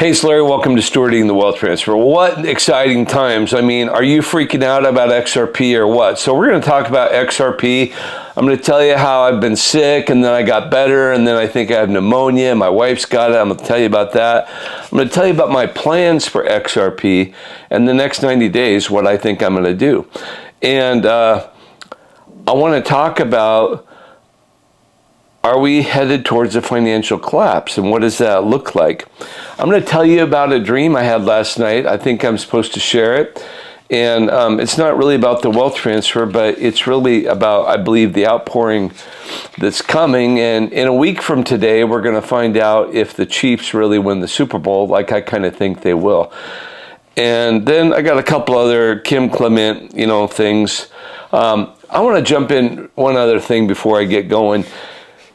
Hey, it's Larry. Welcome to Stewarding the Wealth Transfer. What exciting times. I mean, are you freaking out about XRP or what? So we're going to talk about XRP. I'm going to tell you how I've been sick and then I got better and then I think I have pneumonia. My wife's got it. I'm going to tell you about that. I'm going to tell you about my plans for XRP and the next 90 days, what I think I'm going to do. And I want to talk about, are we headed towards a financial collapse, and what does that look like? I'm going to tell you about a dream I had last night. I think I'm supposed to share it. And it's not really about the wealth transfer, but it's really about, I believe, the outpouring that's coming. And in a week from today, we're going to find out if the Chiefs really win the Super Bowl, like I kind of think they will. And then I got a couple other Kim Clement, things. I want to jump in one other thing before I get going.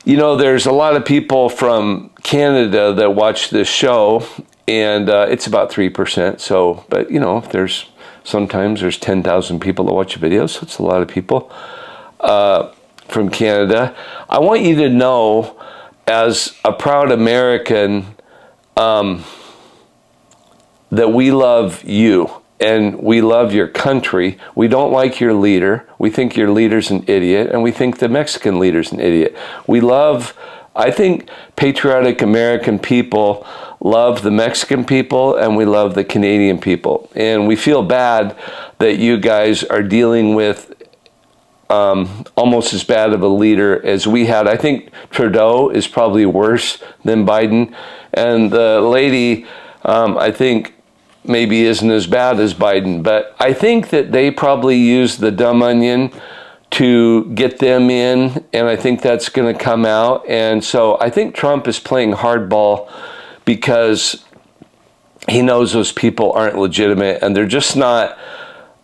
There's a lot of people from Canada that watch this show, and it's about 3%. So, but sometimes there's 10,000 people that watch a video, so it's a lot of people from Canada. I want you to know, as a proud American, that we love you. And we love your country. We don't like your leader. We think your leader's an idiot, and we think the Mexican leader's an idiot. I think patriotic American people love the Mexican people, and we love the Canadian people. And we feel bad that you guys are dealing with almost as bad of a leader as we had. I think Trudeau is probably worse than Biden. And the lady, I think, maybe isn't as bad as Biden, but I think that they probably used the dumb onion to get them in, and I think that's going to come out. And so I think Trump is playing hardball because he knows those people aren't legitimate, and they're just not,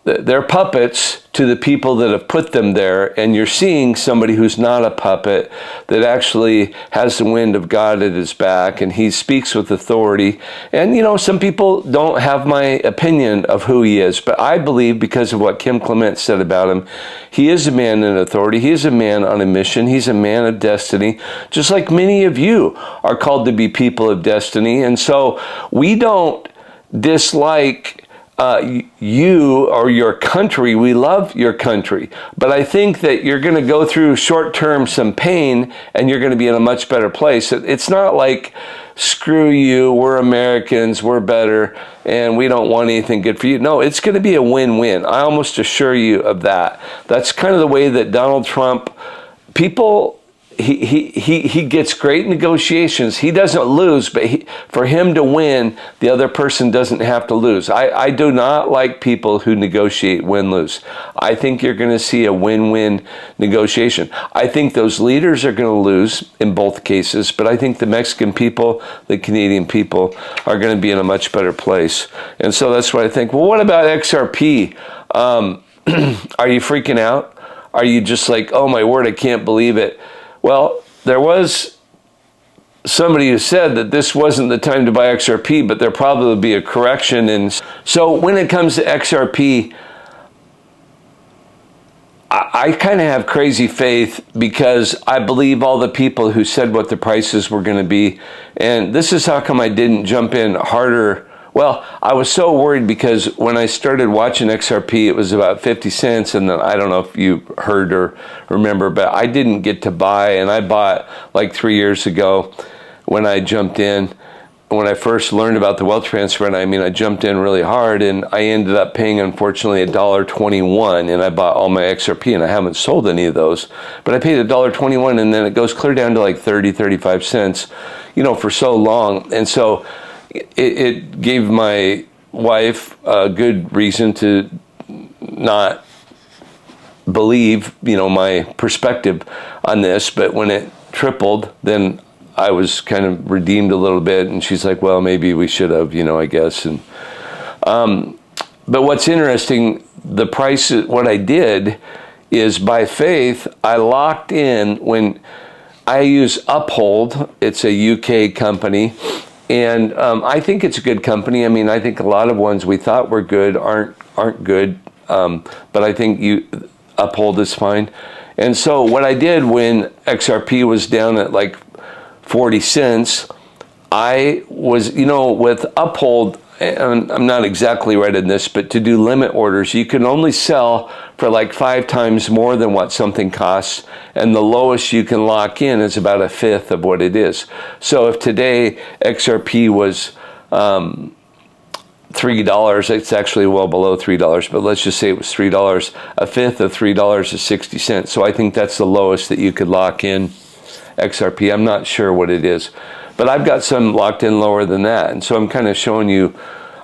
they're puppets to the people that have put them there. And you're seeing somebody who's not a puppet, that actually has the wind of God at his back, and he speaks with authority. And some people don't have my opinion of who he is, but I believe, because of what Kim Clement said about him, he is a man in authority. He is a man on a mission. He's a man of destiny, just like many of you are called to be people of destiny. And so we don't dislike you or your country. We love your country, but I think that you're going to go through short-term some pain, and you're going to be in a much better place. It's not like, screw you, we're Americans, we're better, and we don't want anything good for you. No, it's going to be a win-win. I almost assure you of that. That's kind of the way that Donald Trump, people, he gets great negotiations. He doesn't lose, but for him to win, the other person doesn't have to lose. I do not like people who negotiate win-lose. I think you're going to see a win-win negotiation. I think those leaders are going to lose in both cases, but I think the Mexican people, the Canadian people are going to be in a much better place. And so that's what I think. Well, what about XRP? Are you freaking out? Are you just like, oh my word, I can't believe it? Well, there was somebody who said that this wasn't the time to buy XRP, but there probably will be a correction. And so when it comes to XRP, I kind of have crazy faith, because I believe all the people who said what the prices were going to be. And this is how come I didn't jump in harder. Well, I was so worried because when I started watching XRP, it was about 50 cents. And then I don't know if you heard or remember, but I didn't get to buy. And I bought like 3 years ago when I jumped in. When I first learned about the wealth transfer, and I jumped in really hard, and I ended up paying, unfortunately, $1.21. And I bought all my XRP, and I haven't sold any of those. But I paid $1.21, and then it goes clear down to like 30, 35 cents, for so long. And so it gave my wife a good reason to not believe, my perspective on this. But when it tripled, then I was kind of redeemed a little bit. And she's like, well, maybe we should have, I guess. And but what's interesting, the price, what I did is, by faith, I locked in. When I use Uphold, it's a UK company. And I think it's a good company. I think a lot of ones we thought were good aren't good. But I think Uphold is fine. And so what I did when XRP was down at like 40 cents, I was, with Uphold, and I'm not exactly right in this, but to do limit orders, you can only sell for like 5 times more than what something costs, and the lowest you can lock in is about 1/5 of what it is. So if today XRP was $3, it's actually well below $3, but let's just say it was $3. 1/5 of $3 is 60 cents. So I think that's the lowest that you could lock in XRP. I'm not sure what it is, but I've got some locked in lower than that. And so I'm kind of showing you,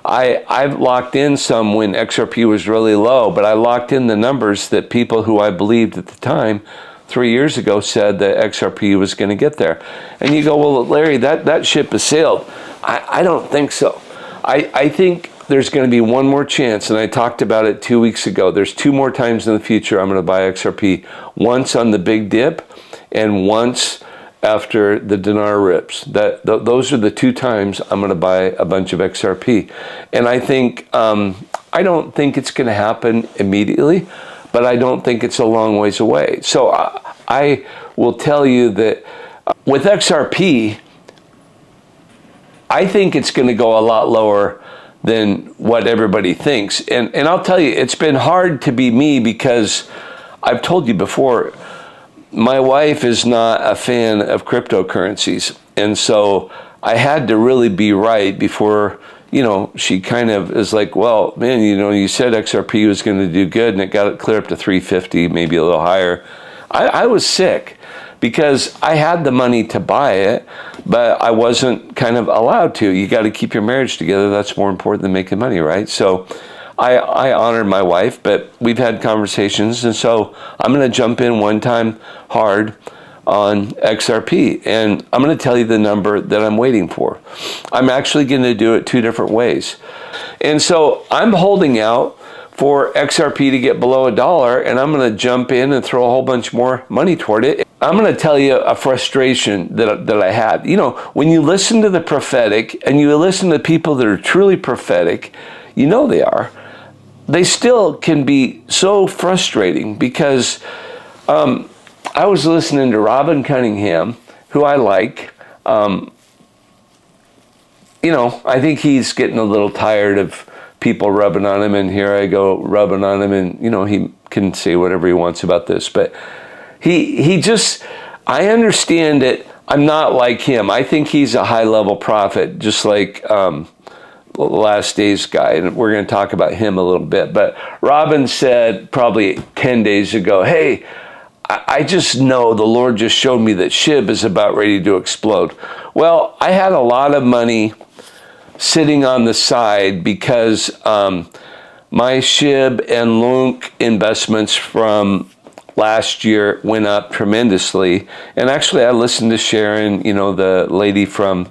I've locked in some when XRP was really low, but I locked in the numbers that people who I believed at the time 3 years ago said that XRP was going to get there. And you go, well, Larry, that ship has sailed. I don't think so. I think there's going to be one more chance, and I talked about it 2 weeks ago. There's 2 more times in the future I'm going to buy XRP. Once on the big dip, and once after the dinar rips. Those are the 2 times I'm going to buy a bunch of XRP. And I think, I don't think it's going to happen immediately, but I don't think it's a long ways away. So I will tell you that with XRP, I think it's going to go a lot lower than what everybody thinks. And I'll tell you, it's been hard to be me because I've told you before, my wife is not a fan of cryptocurrencies. And so I had to really be right before, she kind of is like, well, man, you said XRP was going to do good, and it got it clear up to 350, maybe a little higher. I was sick because I had the money to buy it, but I wasn't kind of allowed to. You got to keep your marriage together. That's more important than making money, right? So I honored my wife, but we've had conversations, and so I'm going to jump in one time hard on XRP, and I'm going to tell you the number that I'm waiting for. I'm actually going to do it 2 different ways. And so I'm holding out for XRP to get below $1, and I'm going to jump in and throw a whole bunch more money toward it. I'm going to tell you a frustration that I had. When you listen to the prophetic and you listen to people that are truly prophetic, they are. They still can be so frustrating because I was listening to Robin Cunningham, who I like. I think he's getting a little tired of people rubbing on him, and here I go rubbing on him, and he can say whatever he wants about this, but he just, I understand it. I'm not like him. I think he's a high-level prophet, just like Last Days guy, and we're going to talk about him a little bit. But Robin said probably 10 days ago, hey, I just know the Lord just showed me that SHIB is about ready to explode. Well, I had a lot of money sitting on the side because my SHIB and LUNC investments from last year went up tremendously. And actually, I listened to Sharon, the lady from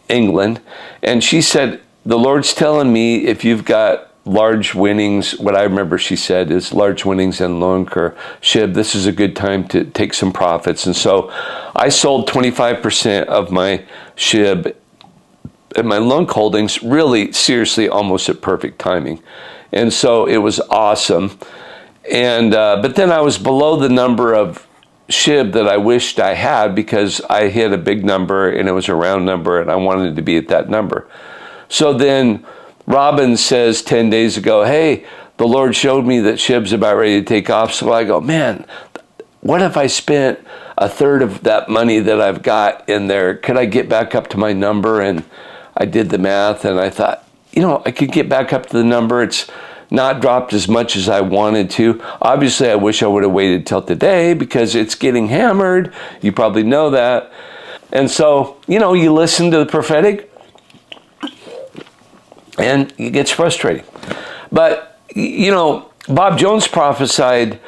England, and she said, the Lord's telling me if you've got large winnings, what I remember she said is large winnings in LUNC or SHIB, this is a good time to take some profits. And so I sold 25% of my SHIB and my LUNC holdings, really seriously almost at perfect timing. And so it was awesome. And but then I was below the number of SHIB that I wished I had because I hit a big number and it was a round number and I wanted to be at that number. So then Robin says 10 days ago, hey, the Lord showed me that SHIB's about ready to take off. So I go, man, what if I spent 1/3 of that money that I've got in there? Could I get back up to my number? And I did the math and I thought, I could get back up to the number. It's not dropped as much as I wanted to. Obviously, I wish I would have waited till today because it's getting hammered. You probably know that. And so, you listen to the prophetic and it gets frustrating. But, Bob Jones prophesied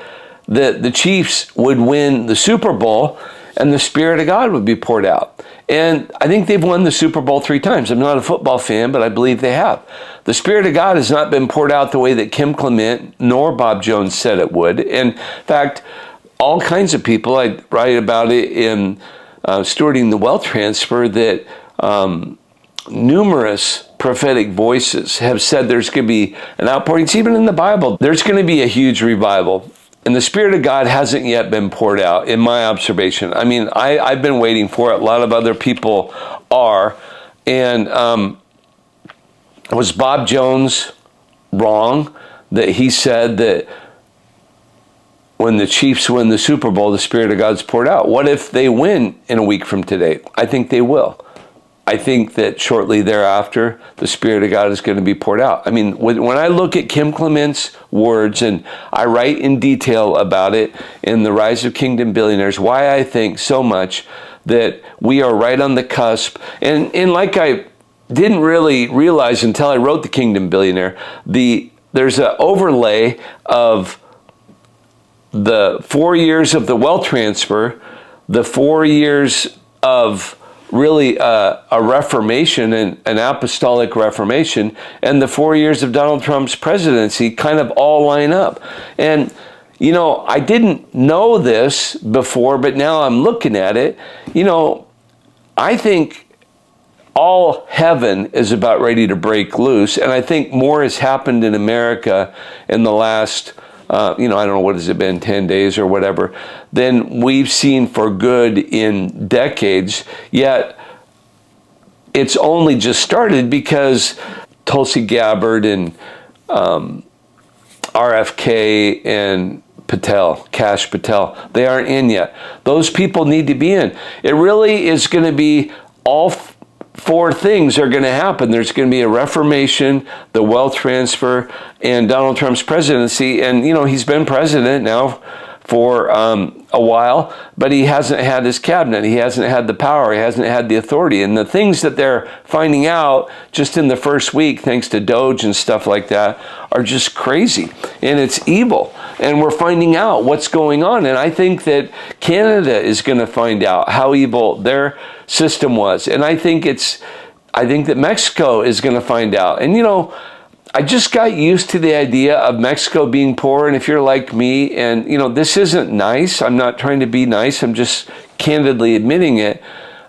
that the Chiefs would win the Super Bowl and the Spirit of God would be poured out. And I think they've won the Super Bowl 3 times. I'm not a football fan, but I believe they have. The Spirit of God has not been poured out the way that Kim Clement nor Bob Jones said it would. In fact, all kinds of people, I write about it in Stewarding the Wealth Transfer, that numerous prophetic voices have said there's going to be an outpouring. It's even in the Bible. There's going to be a huge revival. And the Spirit of God hasn't yet been poured out, in my observation. I mean, I've been waiting for it. A lot of other people are. And was Bob Jones wrong that he said that when the Chiefs win the Super Bowl, the Spirit of God's poured out? What if they win in a week from today? I think they will. I think that shortly thereafter, the Spirit of God is going to be poured out. I mean, when I look at Kim Clement's words, and I write in detail about it in The Rise of Kingdom Billionaires, why I think so much that we are right on the cusp. And like I didn't really realize until I wrote The Kingdom Billionaire, there's an overlay of the 4 years of the wealth transfer, the 4 years of really a reformation, and an apostolic reformation, and the 4 years of Donald Trump's presidency kind of all line up. And, you know, I didn't know this before, but now I'm looking at it. You know, I think all heaven is about ready to break loose, and I think more has happened in America in the last I don't know, what has it been, 10 days or whatever, than we've seen for good in decades. Yet it's only just started because Tulsi Gabbard and RFK and Cash Patel, they aren't in yet. Those people need to be in. It really is going to be all four things are going to happen. There's going to be a reformation, the wealth transfer, and Donald Trump's presidency. And, you know, he's been president now for a while, but he hasn't had his cabinet. He hasn't had the power. He hasn't had the authority. And the things that they're finding out just in the first week, thanks to Doge and stuff like that, are just crazy. And it's evil. And we're finding out what's going on. And I think that Canada is going to find out how evil their system was. And I think that Mexico is going to find out. And, you know, I just got used to the idea of Mexico being poor. And if you're like me, and, you know, this isn't nice. I'm not trying to be nice. I'm just candidly admitting it.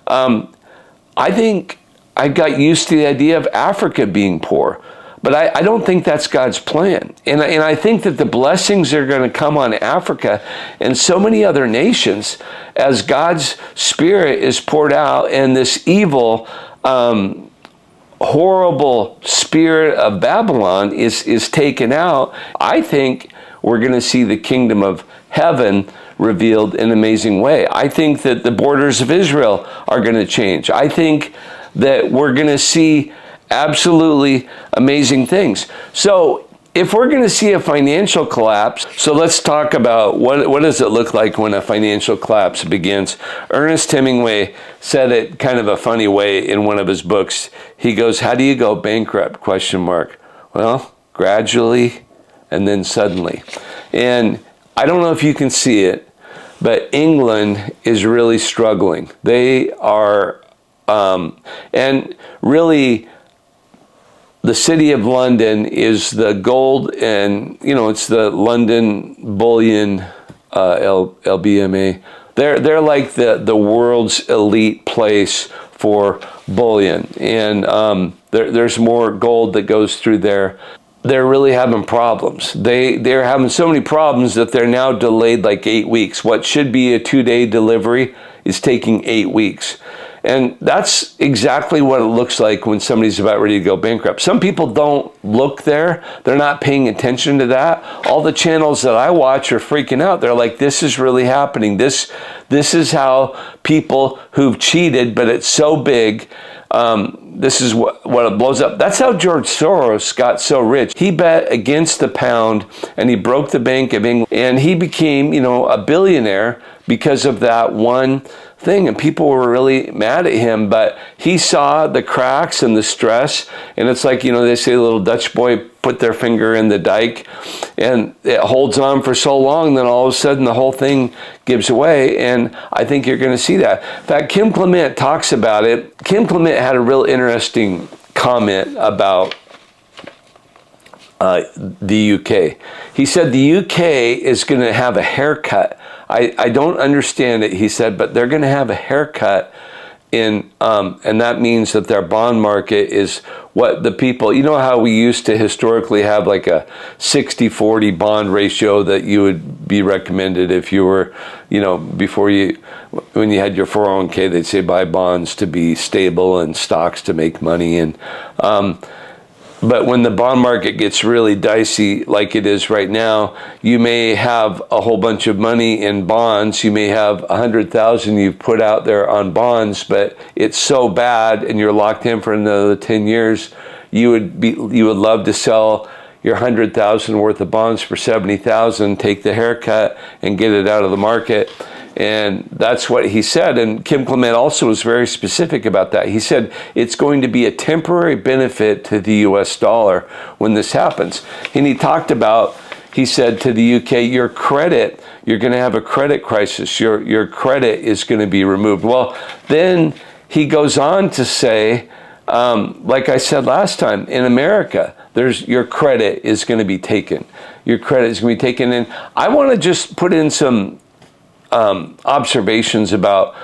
I think I got used to the idea of Africa being poor. But I don't think that's God's plan. And I think that the blessings are going to come on Africa and so many other nations as God's Spirit is poured out, and this evil, horrible spirit of Babylon is taken out. I think we're going to see the kingdom of heaven revealed in an amazing way. I think that the borders of Israel are going to change. I think that we're going to see absolutely amazing things. So if we're going to see a financial collapse, so let's talk about what does it look like when a financial collapse begins. Ernest Hemingway said it kind of a funny way in one of his books. He goes, "How do you go bankrupt? ? Well, gradually and then suddenly." And I don't know if you can see it, but England is really struggling. They are, and really, the city of London is the gold, and, you know, it's the London bullion, LBMA. They're like the world's elite place for bullion, and there's more gold that goes through there. They're really having problems. They're having so many problems that they're now delayed like 8 weeks. What should be a 2-day delivery is taking 8 weeks. And that's exactly what it looks like when somebody's about ready to go bankrupt. Some people don't look there. They're not paying attention to that. All the channels that I watch are freaking out. They're like, this is really happening. This is how people who've cheated, but it's so big, this is what it blows up. That's how George Soros got so rich. He bet against the pound, and he broke the Bank of England, and he became, you know, a billionaire because of that one thing, and people were really mad at him, but he saw the cracks and the stress, and it's like, you know, they say a little Dutch boy put their finger in the dike, and it holds on for so long, then all of a sudden the whole thing gives away, and I think you're going to see that. In fact, Kim Clement talks about it. Kim Clement had a real interesting comment about the UK. He said the UK is going to have a haircut. I don't understand it, he said, but they're going to have a haircut And that means that their bond market is what the people, you know how we used to historically have like a 60-40 bond ratio that you would be recommended if you were, before when you had your 401k, they'd say buy bonds to be stable and stocks to make money. And but when the bond market gets really dicey like it is right now, you may have a whole bunch of money in bonds. You may have 100,000 you've put out there on bonds, but it's so bad and you're locked in for another 10 years. You would love to sell your 100,000 worth of bonds for 70,000, take the haircut and get it out of the market. And that's what he said. And Kim Clement also was very specific about that. He said it's going to be a temporary benefit to the US dollar when this happens. And he talked about, he said to the UK, your credit, you're going to have a credit crisis. Your credit is going to be removed. Well, then he goes on to say, like I said last time, in America, your credit is going to be taken. Your credit is going to be taken. And I want to just put in some observations about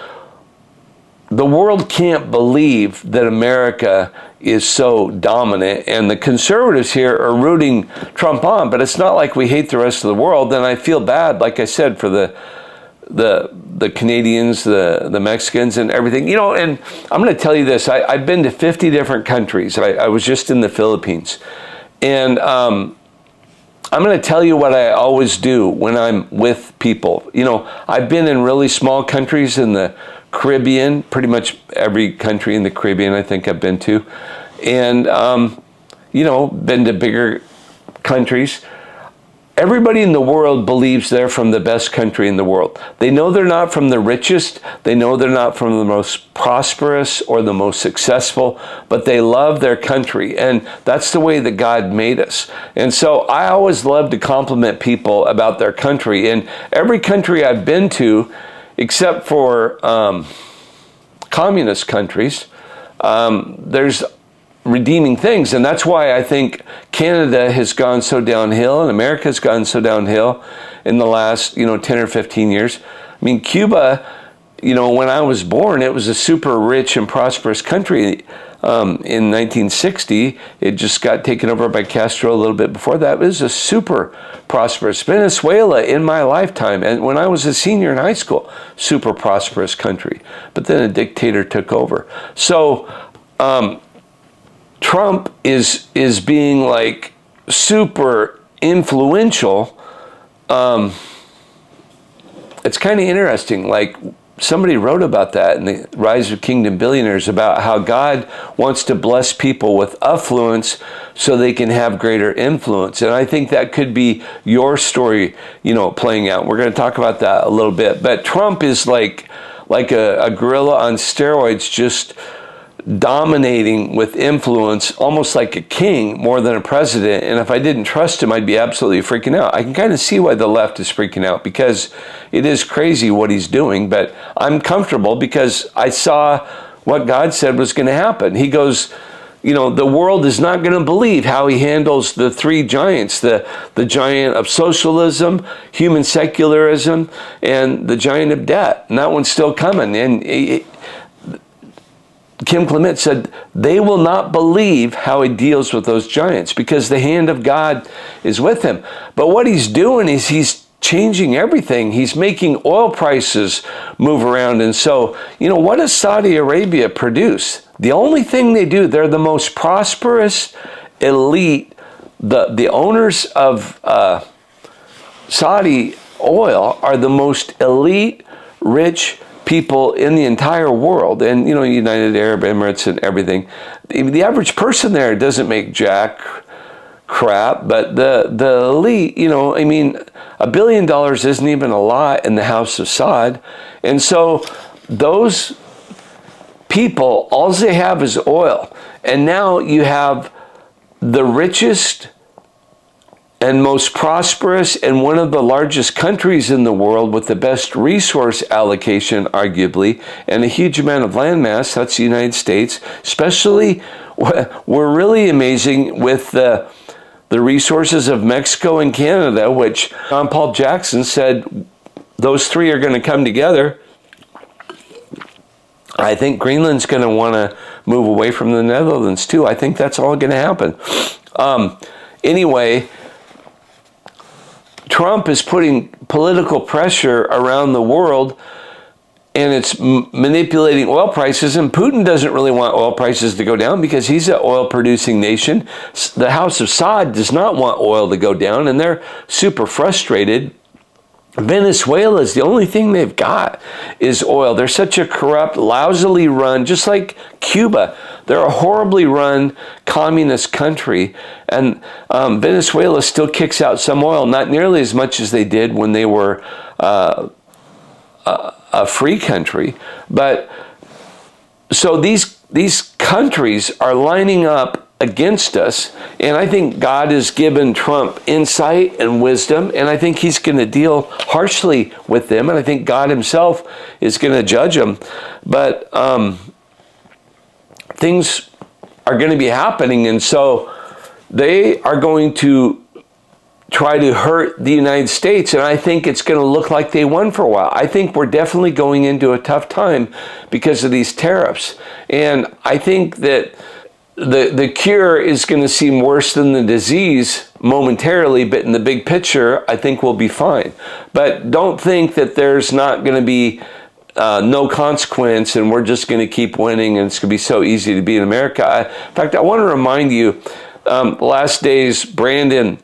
the world can't believe that America is so dominant, and the conservatives here are rooting Trump on, but it's not like we hate the rest of the world. And I feel bad, like I said, for the Canadians, the Mexicans and everything, and I'm going to tell you this, I've been to 50 different countries. I was just in the Philippines, and I'm going to tell you what I always do when I'm with people. I've been in really small countries in the Caribbean, pretty much every country in the Caribbean I think I've been to. And, been to bigger countries. Everybody in the world believes they're from the best country in the world. They know they're not from the richest. They know they're not from the most prosperous or the most successful, but they love their country. And that's the way that God made us. And so I always love to compliment people about their country. And every country I've been to, except for communist countries, there's redeeming things. And that's why I think Canada has gone so downhill and America has gone so downhill in the last, 10 or 15 years. I mean, Cuba, when I was born, it was a super rich and prosperous country. In 1960, it just got taken over by Castro a little bit before that. It was a super prosperous. Venezuela in my lifetime, and when I was a senior in high school, super prosperous country. But then a dictator took over. So, Trump is being like super influential. It's kind of interesting. Like somebody wrote about that in the Rise of Kingdom Billionaires about how God wants to bless people with affluence so they can have greater influence. And I think that could be your story, playing out. We're going to talk about that a little bit. But Trump is like a gorilla on steroids, just dominating with influence, almost like a king more than a president. And if I didn't trust him, I'd be absolutely freaking out. I can kind of see why the left is freaking out, because it is crazy what he's doing, but I'm comfortable because I saw what God said was going to happen. He goes, the world is not going to believe how he handles the three giants, the giant of socialism, human secularism, and the giant of debt. And that one's still coming. And Kim Clement said they will not believe how he deals with those giants because the hand of God is with him. But what he's doing is he's changing everything. He's making oil prices move around. And so, what does Saudi Arabia produce? The only thing they do, they're the most prosperous elite. The owners of Saudi oil are the most elite, rich people in the entire world, and United Arab Emirates and everything. The average person there doesn't make jack crap, but the elite, $1 billion isn't even a lot in the house of Saud. And so those people, all they have is oil. And now you have the richest and most prosperous and one of the largest countries in the world with the best resource allocation, arguably, and a huge amount of landmass. That's the United States. Especially, we're really amazing with the resources of Mexico and Canada, which John Paul Jackson said those three are going to come together. I think Greenland's going to want to move away from the Netherlands too. I think that's all going to happen. Anyway, Trump is putting political pressure around the world, and it's manipulating oil prices, and Putin doesn't really want oil prices to go down because he's an oil-producing nation. The House of Saud does not want oil to go down, and they're super frustrated. Venezuela is the only thing they've got is oil. They're such a corrupt, lousily run, just like Cuba. They're a horribly run communist country, and Venezuela still kicks out some oil, not nearly as much as they did when they were a free country. But so these countries are lining up against us, and I think God has given Trump insight and wisdom, and I think he's going to deal harshly with them, and I think God himself is going to judge them. But things are going to be happening, and so they are going to try to hurt the United States, and I think it's going to look like they won for a while. I think we're definitely going into a tough time because of these tariffs, and I think that the cure is going to seem worse than the disease momentarily, but in the big picture, I think we'll be fine. But don't think that there's not going to be no consequence and we're just going to keep winning and it's going to be so easy to be in America. In fact, I want to remind you, last days, Brandon,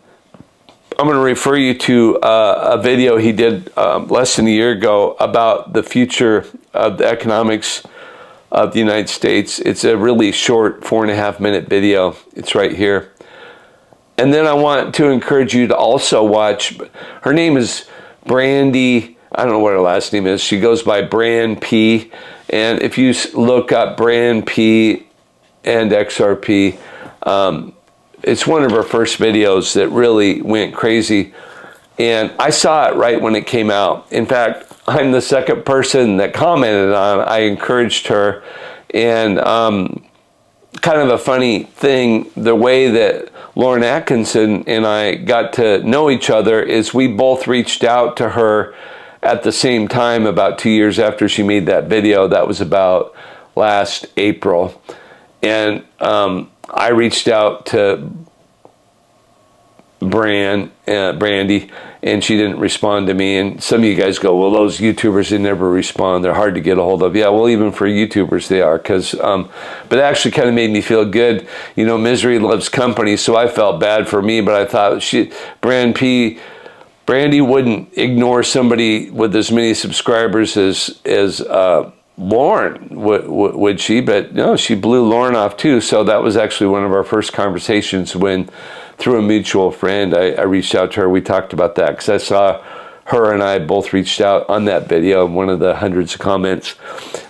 I'm going to refer you to a video he did less than a year ago about the future of the economics of the United States. It's a really short 4.5-minute video. It's right here. And then I want to encourage you to also watch, her name is Brandy, I don't know what her last name is. She goes by Brand P. And if you look up Brand P and XRP, it's one of her first videos that really went crazy. And I saw it right when it came out. In fact, I'm the second person that commented on it. I encouraged her. And kind of a funny thing, the way that Lauren Atkinson and I got to know each other is we both reached out to her at the same time about 2 years after she made that video. That was about last April. And I reached out to Brandy, and she didn't respond to me. And some of you guys go, well, those YouTubers, they never respond. They're hard to get a hold of. Yeah, well, even for YouTubers, they are. But it actually kind of made me feel good. You know, misery loves company, so I felt bad for me, but I thought Brandy wouldn't ignore somebody with as many subscribers as Lauren, would she? But no, she blew Lauren off too. So that was actually one of our first conversations when, through a mutual friend, I reached out to her. We talked about that because I saw her and I both reached out on that video, one of the hundreds of comments.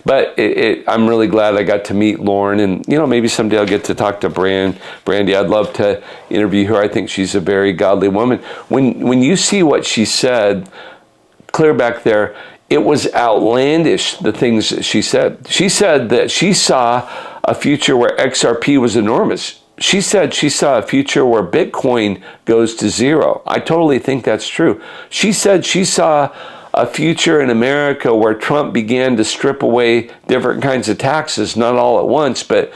But I'm really glad I got to meet Lauren, and you know, maybe someday I'll get to talk to Brandy. I'd love to interview her. I think she's a very godly woman. When you see what she said, clear back there, it was outlandish, the things that she said. She said that she saw a future where XRP was enormous. She said she saw a future where Bitcoin goes to zero. I totally think that's true. She said she saw a future in America where Trump began to strip away different kinds of taxes, not all at once, but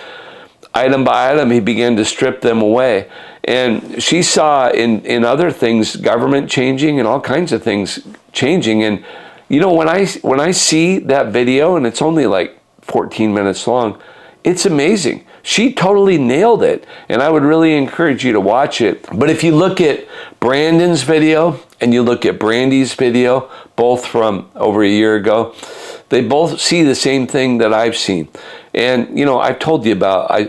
item by item, he began to strip them away. And she saw in other things, government changing and all kinds of things changing. And you know, when I see that video, and it's only like 14 minutes long, it's amazing. She totally nailed it, and I would really encourage you to watch it. But if you look at Brandon's video and you look at Brandy's video, both from over a year ago, they both see the same thing that I've seen. And you know, I've told you about, I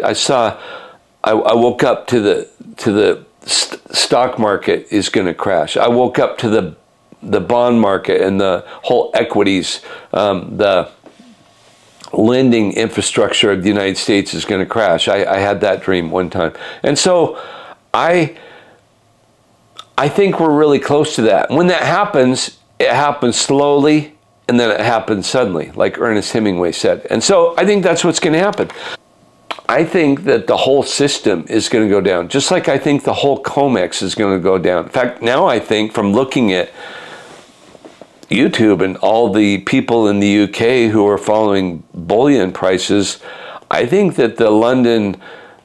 woke up to the stock market is going to crash. I woke up to the bond market and the whole equities, the lending infrastructure of the United States is going to crash. I had that dream one time. And so I think we're really close to that. When that happens, it happens slowly and then it happens suddenly, like Ernest Hemingway said. And so I think that's what's going to happen. I think that the whole system is going to go down, just like I think the whole COMEX is going to go down. In fact, now I think from looking at YouTube and all the people in the UK who are following bullion prices, I think that the London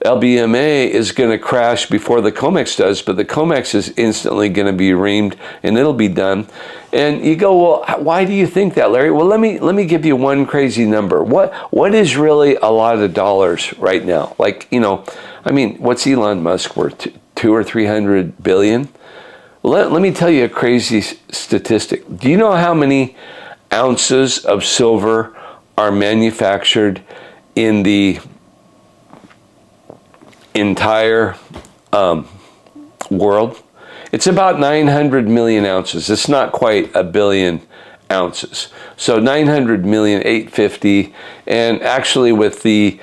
LBMA is going to crash before the COMEX does, but the COMEX is instantly going to be reamed and it'll be done. And you go, well, why do you think that, Larry? Well, let me give you one crazy number. What is really a lot of dollars right now? Like, you know, I mean, what's Elon Musk worth? 200 or 300 billion? Let me tell you a crazy statistic. Do you know how many ounces of silver are manufactured in the entire world? It's about 900 million ounces. It's not quite a billion ounces. So 900 million, 850, and actually with the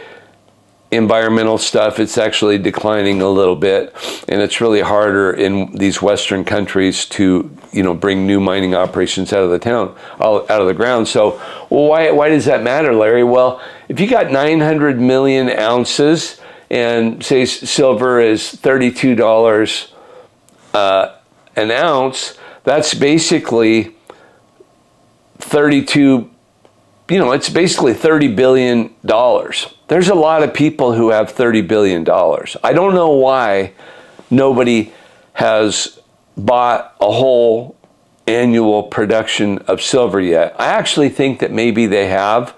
environmental stuff, it's actually declining a little bit, and it's really harder in these Western countries to, you know, bring new mining operations out of the ground. So, well, why does that matter, Larry? Well, if you got 900 million ounces, and say silver is $32 an ounce, that's basically 32. You know, it's basically $30 billion. There's a lot of people who have $30 billion. I don't know why nobody has bought a whole annual production of silver yet. I actually think that maybe they have,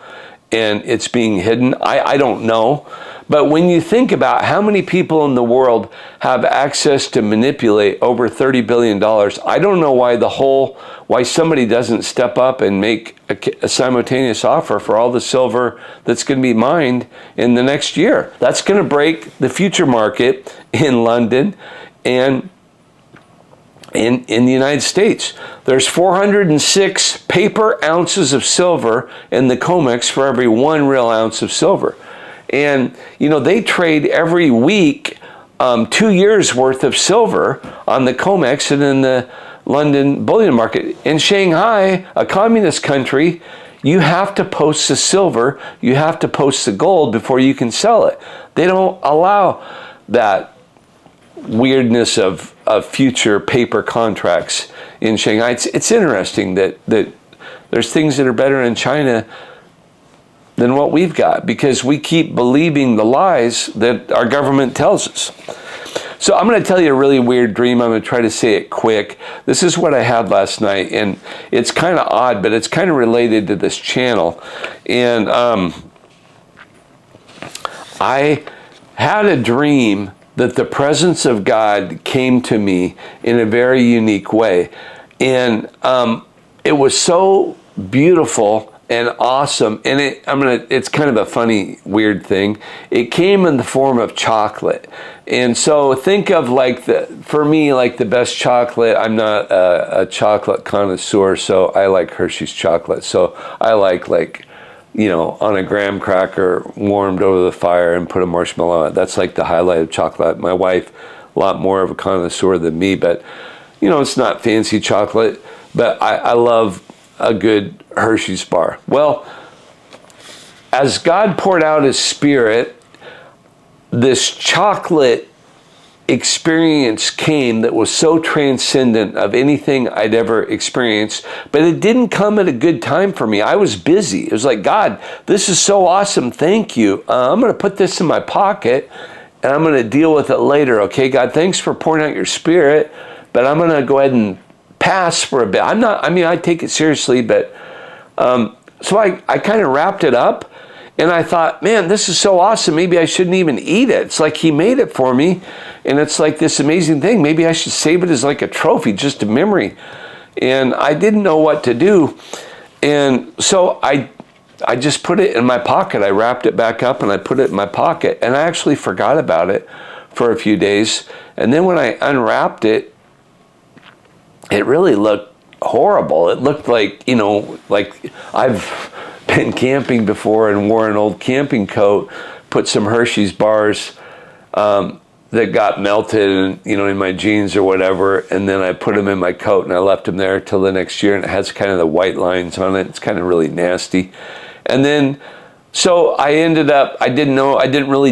and it's being hidden. I don't know. But when you think about how many people in the world have access to manipulate over $30 billion, I don't know why somebody doesn't step up and make a simultaneous offer for all the silver that's going to be mined in the next year. That's going to break the future market in London and in the United States. There's 406 paper ounces of silver in the COMEX for every 1 real ounce of silver. And, you know, they trade every week 2 years worth of silver on the COMEX and in the London bullion market. In Shanghai, a communist country, you have to post the silver, you have to post the gold before you can sell it. They don't allow that weirdness of future paper contracts in Shanghai. It's interesting that there's things that are better in China than what we've got, because we keep believing the lies that our government tells us. So I'm going to tell you a really weird dream. I'm going to try to say it quick. This is what I had last night, and it's kind of odd, but it's kind of related to this channel. And I had a dream that the presence of God came to me in a very unique way. And it was so beautiful and awesome, and it's kind of a funny, weird thing. It came in the form of chocolate, and so think of for me, the best chocolate. I'm not a chocolate connoisseur, so I like Hershey's chocolate. So I like you know, on a graham cracker warmed over the fire and put a marshmallow on it. That's like the highlight of chocolate. My wife, a lot more of a connoisseur than me, but you know, it's not fancy chocolate, but I love a good Hershey's bar. Well, as God poured out his Spirit, this chocolate experience came that was so transcendent of anything I'd ever experienced, but it didn't come at a good time for me. I was busy. It was like, God, this is so awesome. Thank you. I'm going to put this in my pocket and I'm going to deal with it later. Okay, God, thanks for pouring out your Spirit, but I'm going to go ahead and pass for a bit. I take it seriously, but so I kind of wrapped it up, and I thought, man, this is so awesome. Maybe I shouldn't even eat it. It's like he made it for me, and it's like this amazing thing. Maybe I should save it as like a trophy, just a memory. And I didn't know what to do, and so I just put it in my pocket. I wrapped it back up and I put it in my pocket, and I actually forgot about it for a few days. And then when I unwrapped it, it really looked horrible. It looked like, you know, like I've been camping before and wore an old camping coat, put some Hershey's bars that got melted, you know, in my jeans or whatever, and then I put them in my coat and I left them there till the next year, and it has kind of the white lines on it. It's kind of really nasty. And then so I ended up, I didn't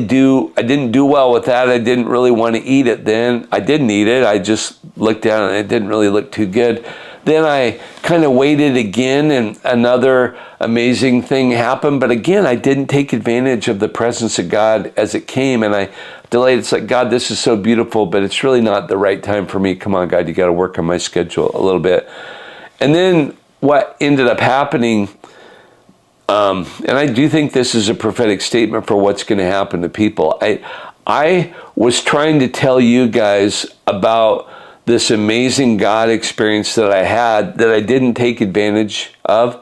do well with that. I didn't really want to eat it then. I didn't eat it. I just looked at it and it didn't really look too good. then I kind of waited again, and another amazing thing happened. But again, I didn't take advantage of the presence of God as it came, and I delayed. It's like, God, this is so beautiful, but it's really not the right time for me. Come on, God, you got to work on my schedule a little bit. And then what ended up happening, and I do think this is a prophetic statement for what's going to happen to people. I was trying to tell you guys about this amazing God experience that I had that I didn't take advantage of,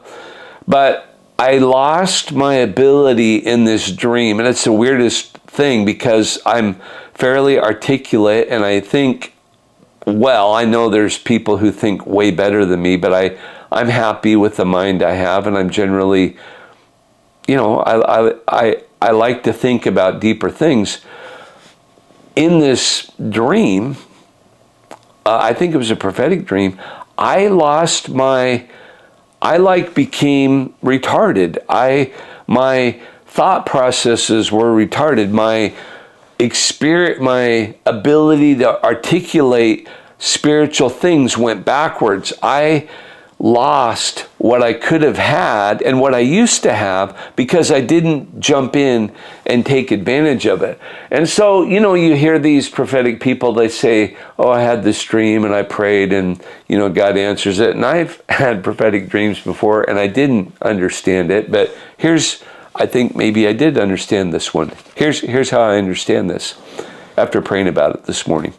but I lost my ability in this dream. And it's the weirdest thing because I'm fairly articulate and I think, well, I know there's people who think way better than me, but I'm happy with the mind I have, and I'm generally, I like to think about deeper things. In this dream, I think it was a prophetic dream, I became retarded. My thought processes were retarded. My ability to articulate spiritual things went backwards. I lost what I could have had and what I used to have because I didn't jump in and take advantage of it. And so, you hear these prophetic people, they say, oh, I had this dream and I prayed and, God answers it. And I've had prophetic dreams before and I didn't understand it, but I think maybe I did understand this one. Here's how I understand this after praying about it this morning.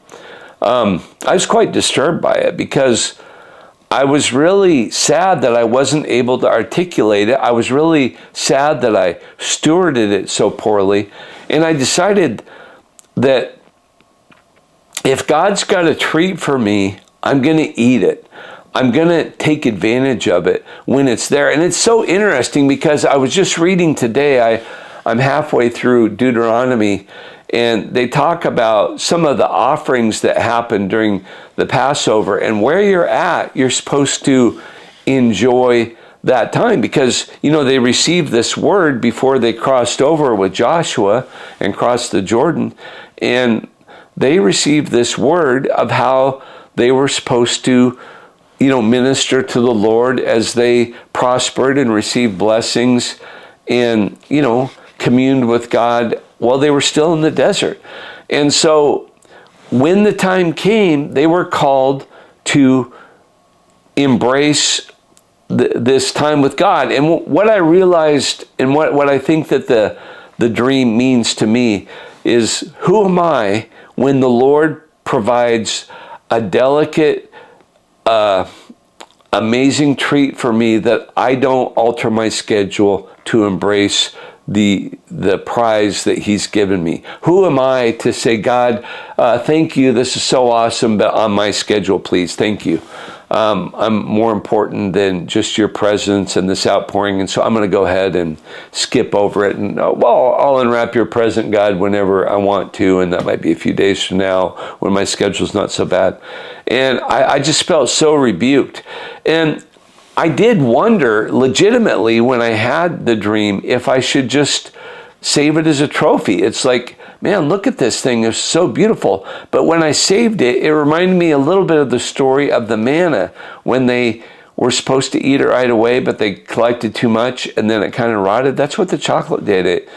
I was quite disturbed by it because I was really sad that I wasn't able to articulate it. I was really sad that I stewarded it so poorly. And I decided that if God's got a treat for me, I'm going to eat it. I'm going to take advantage of it when it's there. And it's so interesting because I was just reading today, I'm halfway through Deuteronomy, and they talk about some of the offerings that happened during the Passover, and where you're at, you're supposed to enjoy that time because, they received this word before they crossed over with Joshua and crossed the Jordan, and they received this word of how they were supposed to, minister to the Lord as they prospered and received blessings and, communed with God while they were still in the desert. And so when the time came, they were called to embrace this time with God. And what I realized and what I think that the dream means to me is, who am I when the Lord provides a delicate, amazing treat for me that I don't alter my schedule to embrace the prize that he's given me? Who am I to say, God, thank you, this is so awesome, but on my schedule, please, thank you. I'm more important than just your presence and this outpouring, and so I'm going to go ahead and skip over it, and I'll unwrap your present, God, whenever I want to, and that might be a few days from now when my schedule's not so bad. And I just felt so rebuked. And I did wonder legitimately when I had the dream if I should just save it as a trophy. It's like, man, look at this thing. It's so beautiful. But when I saved it, it reminded me a little bit of the story of the manna when they were supposed to eat it right away, but they collected too much and then it kind of rotted. That's what the chocolate did. It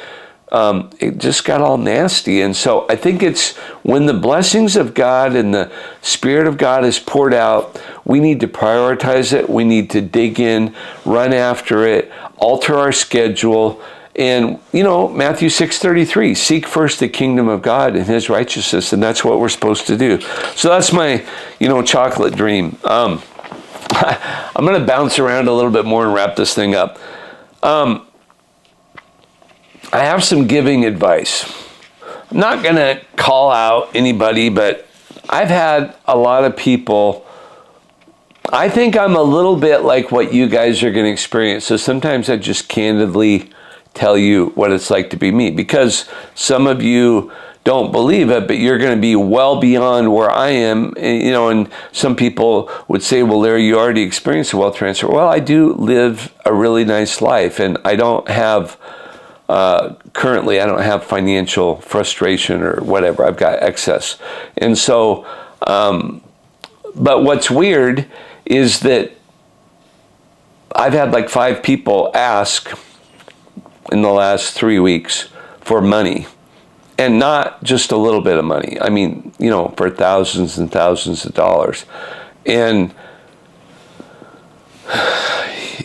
just got all nasty. And so I think it's when the blessings of God and the Spirit of God is poured out, we need to prioritize it. We need to dig in, run after it, alter our schedule. And, Matthew 6:33, seek first the kingdom of God and his righteousness. And that's what we're supposed to do. So that's my, chocolate dream. I'm going to bounce around a little bit more and wrap this thing up. I have some giving advice. I'm not going to call out anybody, but I've had a lot of people. I think I'm a little bit like what you guys are going to experience. So sometimes I just candidly tell you what it's like to be me, because some of you don't believe it, but you're going to be well beyond where I am. And some people would say, well, Larry, you already experienced a wealth transfer. Well, I do live a really nice life, and I don't have currently, I don't have financial frustration or whatever. I've got excess. And so, but what's weird is that I've had like 5 people ask in the last 3 weeks for money, and not just a little bit of money. I mean, you know, for thousands and thousands of dollars. And,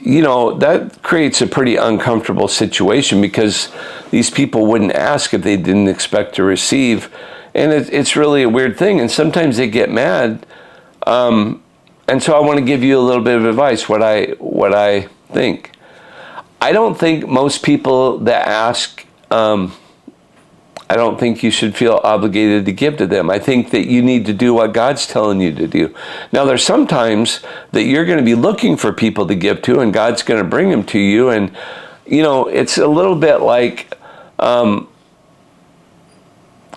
you know, that creates a pretty uncomfortable situation, because these people wouldn't ask if they didn't expect to receive. And it's really a weird thing. And sometimes they get mad. And so I want to give you a little bit of advice, what I think. I don't think most people that ask, I don't think you should feel obligated to give to them. I think that you need to do what God's telling you to do. Now, there's some times that you're going to be looking for people to give to, and God's going to bring them to you. And, you know, it's a little bit like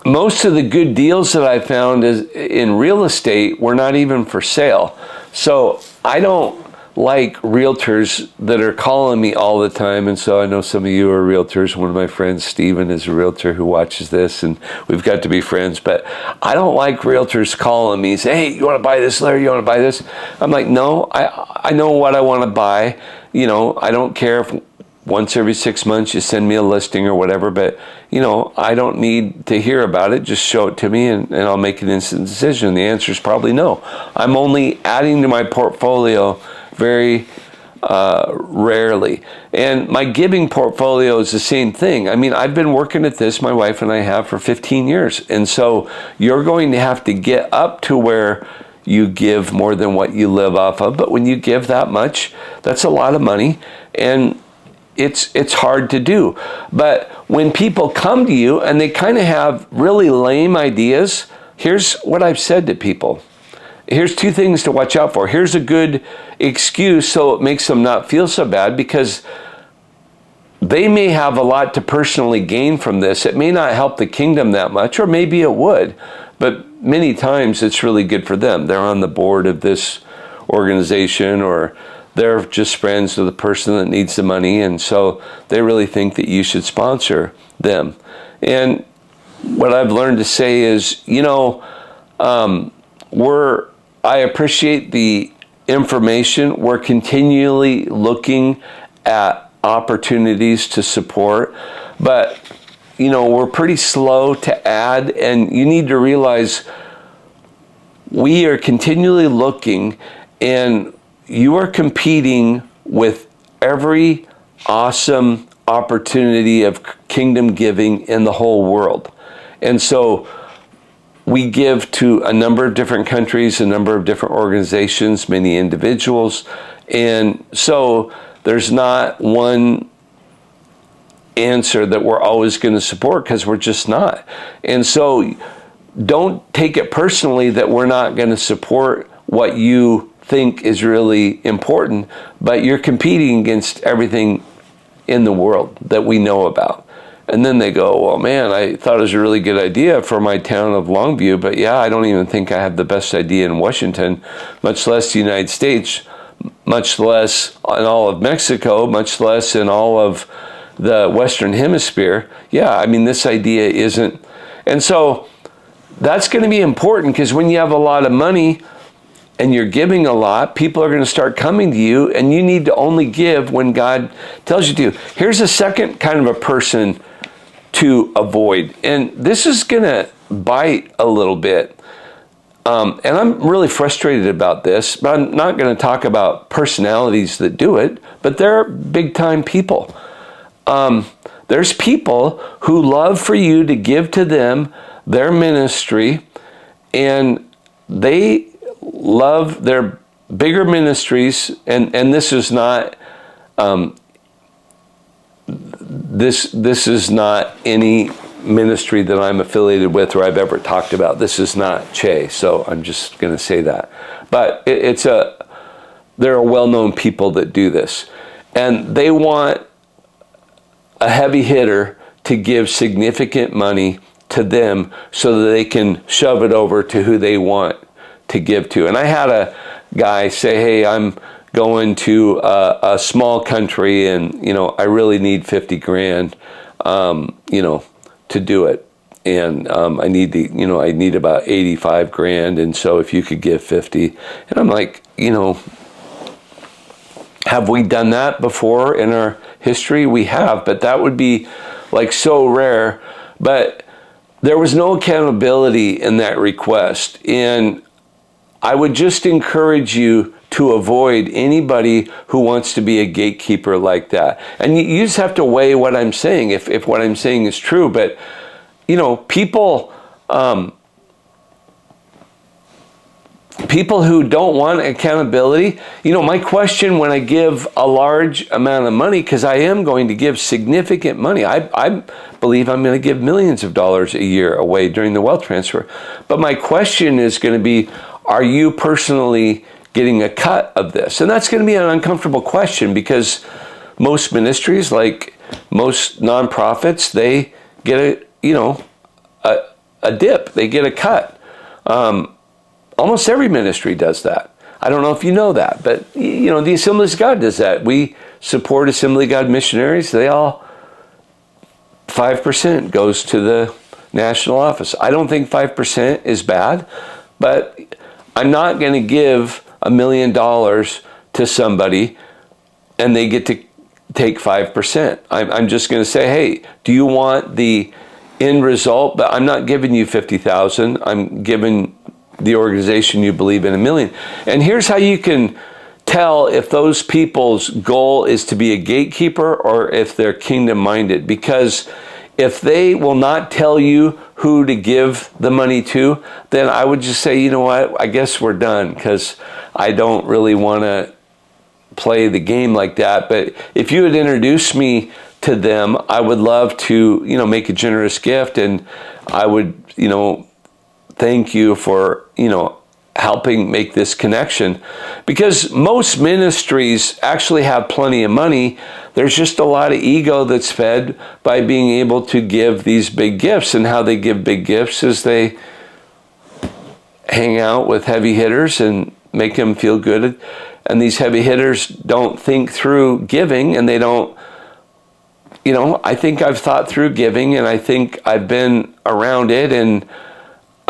most of the good deals that I found is in real estate were not even for sale. So I don't like realtors that are calling me all the time. And so I know some of you are realtors. One of my friends, Steven, is a realtor who watches this, and we've got to be friends. But I don't like realtors calling me, say, hey, you want to buy this, Larry? You want to buy this? I'm like, no, I know what I want to buy. You know, I don't care if once every 6 months you send me a listing or whatever, but, you know, I don't need to hear about it. Just show it to me, and I'll make an instant decision. The answer is probably no. I'm only adding to my portfolio very rarely. And my giving portfolio is the same thing. I mean, I've been working at this, my wife and I have, for 15 years. And so you're going to have to get up to where you give more than what you live off of. But when you give that much, that's a lot of money. And it's hard to do. But when people come to you and they kind of have really lame ideas, here's what I've said to people. Here's 2 things to watch out for. Here's a good excuse so it makes them not feel so bad, because they may have a lot to personally gain from this. It may not help the kingdom that much, or maybe it would, but many times it's really good for them. They're on the board of this organization, or they're just friends with the person that needs the money, and so they really think that you should sponsor them. And what I've learned to say is, you know, I appreciate the information. We're continually looking at opportunities to support, but, you know, we're pretty slow to add, and you need to realize we are continually looking, and you are competing with every awesome opportunity of kingdom giving in the whole world. And so we give to a number of different countries, a number of different organizations, many individuals. And so there's not one answer that we're always going to support, because we're just not. And so don't take it personally that we're not going to support what you think is really important, but you're competing against everything in the world that we know about. And then they go, well, man, I thought it was a really good idea for my town of Longview, but yeah, I don't even think I have the best idea in Washington, much less the United States, much less in all of Mexico, much less in all of the Western Hemisphere. Yeah, I mean, this idea isn't. And so that's going to be important, because when you have a lot of money and you're giving a lot, people are going to start coming to you, and you need to only give when God tells you to. Here's a second kind of a person to avoid, and this is going to bite a little bit. And I'm really frustrated about this, but I'm not going to talk about personalities that do it, but they're big-time people. There's people who love for you to give to them their ministry, and they love their bigger ministries, and this is not this is not any ministry that I'm affiliated with or I've ever talked about. This is not Che, so I'm just going to say that. But there are well-known people that do this, and they want a heavy hitter to give significant money to them so that they can shove it over to who they want to give to. And I had a guy say, hey, I'm going to a small country, and, you know, I really need 50 grand, you know, to do it. And I need about 85 grand. And so if you could give 50, and I'm like, you know, Have we done that before in our history? We have, but that would be like so rare. But there was no accountability in that request. And I would just encourage you to avoid anybody who wants to be a gatekeeper like that. And you just have to weigh what I'm saying, if what I'm saying is true. But, you know, people who don't want accountability, you know, my question when I give a large amount of money, because I am going to give significant money. I believe I'm going to give millions of dollars a year away during the wealth transfer. But my question is going to be, are you personally getting a cut of this? And that's going to be an uncomfortable question, because most ministries, like most nonprofits, they get a dip. They get a cut. Almost every ministry does that. I don't know if you know that, but you know, the Assemblies of God does that. We support Assembly of God missionaries. They all, 5% goes to the national office. I don't think 5% is bad, but I'm not going to give $1 million to somebody and they get to take 5%. I'm just going to say, hey, do you want the end result? But I'm not giving you 50,000. I'm giving the organization you believe in $1 million. And here's how you can tell if those people's goal is to be a gatekeeper or if they're kingdom-minded. Because if they will not tell you who to give the money to, then I would just say, you know what, I guess we're done, because I don't really want to play the game like that. But if you would introduce me to them, I would love to, you know, make a generous gift, and I would, you know, thank you for, you know, helping make this connection, because most ministries actually have plenty of money. There's just a lot of ego that's fed by being able to give these big gifts. And how they give big gifts is they hang out with heavy hitters and make them feel good. And these heavy hitters don't think through giving, and they don't, you know, I think I've thought through giving, and I think I've been around it, and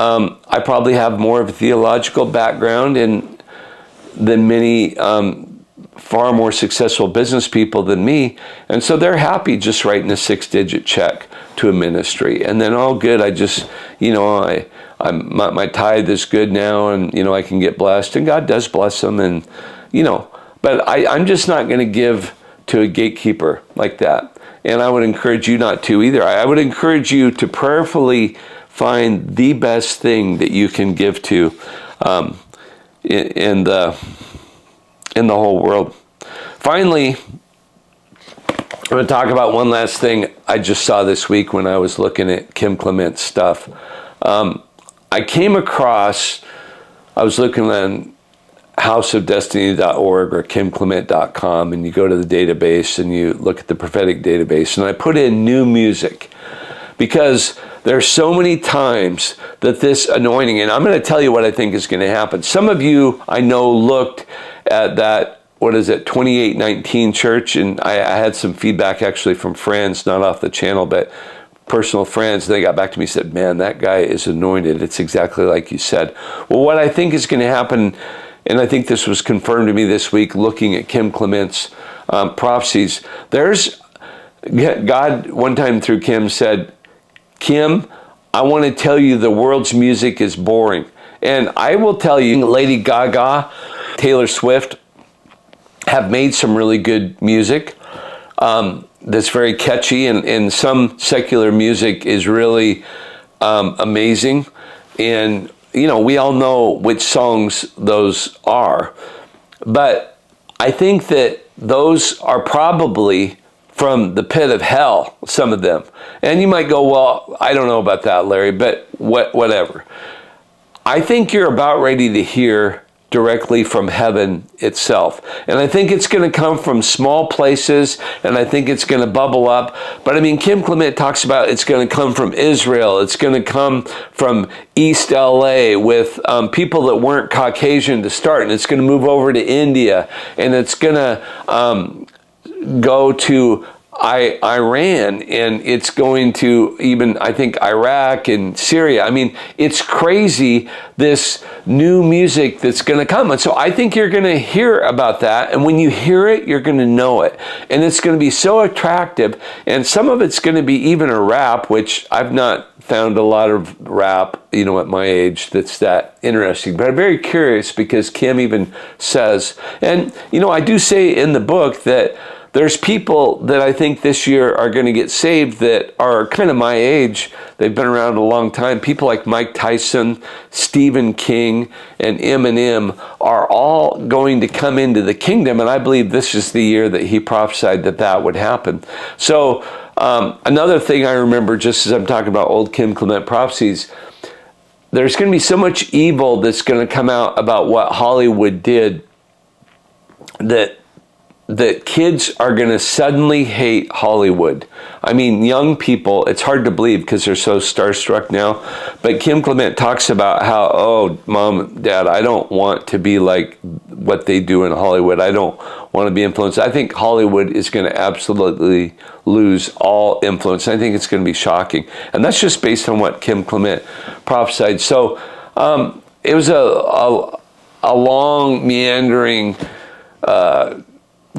I probably have more of a theological background than many far more successful business people than me. And so they're happy just writing a 6-digit check to a ministry. And then, all good, I just, you know, my tithe is good now, and, you know, I can get blessed. And God does bless them, and, you know, but I'm just not going to give to a gatekeeper like that. And I would encourage you not to either. I would encourage you to prayerfully find the best thing that you can give to in the whole world. Finally, I'm going to talk about one last thing I just saw this week when I was looking at Kim Clement's stuff. I came across, I was looking on houseofdestiny.org or kimclement.com, and you go to the database and you look at the prophetic database, and I put in new music, because there's so many times that this anointing, and I'm going to tell you what I think is going to happen. Some of you, I know, looked at that, 2819 church, and I had some feedback actually from friends, not off the channel, but personal friends. They got back to me and said, man, that guy is anointed. It's exactly like you said. Well, what I think is going to happen, and I think this was confirmed to me this week looking at Kim Clement's prophecies, God one time through Kim said, Kim, I want to tell you the world's music is boring. And I will tell you, Lady Gaga, Taylor Swift have made some really good music that's very catchy, and some secular music is really amazing. And, you know, we all know which songs those are. But I think that those are probably from the pit of hell, some of them. And you might go, well, I don't know about that, Larry, but whatever. I think you're about ready to hear directly from heaven itself. And I think it's going to come from small places, and I think it's going to bubble up. But I mean, Kim Clement talks about it's going to come from Israel. It's going to come from East LA with people that weren't Caucasian to start, and it's going to move over to India, and it's going to go to Iran, and it's going to even, I think, Iraq and Syria. I mean, it's crazy, this new music that's going to come. And so I think you're going to hear about that. And when you hear it, you're going to know it. And it's going to be so attractive. And some of it's going to be even a rap, which I've not found a lot of rap, you know, at my age that's that interesting. But I'm very curious because Kim even says, and, you know, I do say in the book that there's people that I think this year are going to get saved that are kind of my age. They've been around a long time. People like Mike Tyson, Stephen King, and Eminem are all going to come into the kingdom. And I believe this is the year that he prophesied that that would happen. So another thing I remember, just as I'm talking about old Kim Clement prophecies, there's going to be so much evil that's going to come out about what Hollywood did that kids are going to suddenly hate Hollywood. I mean, young people, it's hard to believe because they're so starstruck now. But Kim Clement talks about how, oh, mom, dad, I don't want to be like what they do in Hollywood. I don't want to be influenced. I think Hollywood is going to absolutely lose all influence. I think it's going to be shocking. And that's just based on what Kim Clement prophesied. So it was a long, meandering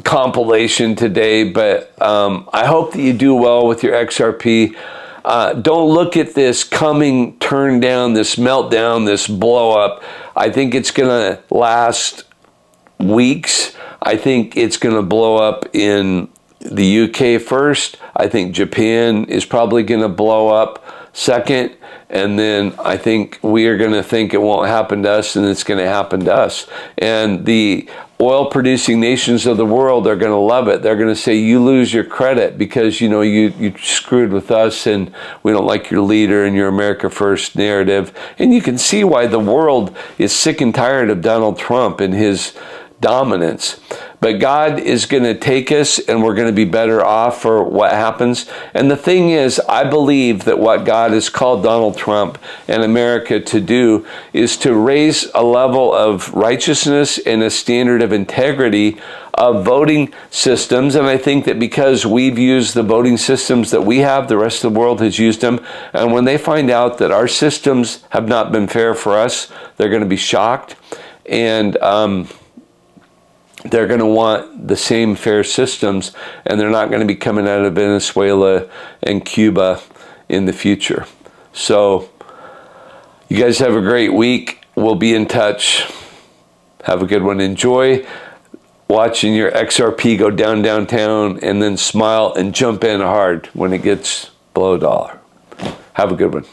compilation today, but I hope that you do well with your XRP. Don't look at this coming turn down, this meltdown, this blow up. I think it's going to last weeks. I think it's going to blow up in the UK first. I think Japan is probably going to blow up second. And then I think we are going to think it won't happen to us, and it's going to happen to us. And the oil-producing nations of the world are going to love it. They're going to say, you lose your credit because, you know, you screwed with us and we don't like your leader and your America First narrative. And you can see why the world is sick and tired of Donald Trump and his dominance. But God is going to take us, and we're going to be better off for what happens. And the thing is, I believe that what God has called Donald Trump and America to do is to raise a level of righteousness and a standard of integrity of voting systems. And I think that because we've used the voting systems that we have, the rest of the world has used them. And when they find out that our systems have not been fair for us, they're going to be shocked. And they're going to want the same fair systems, and they're not going to be coming out of Venezuela and Cuba in the future. So you guys have a great week. We'll be in touch. Have a good one. Enjoy watching your XRP go downtown, and then smile and jump in hard when it gets below $1. Have a good one.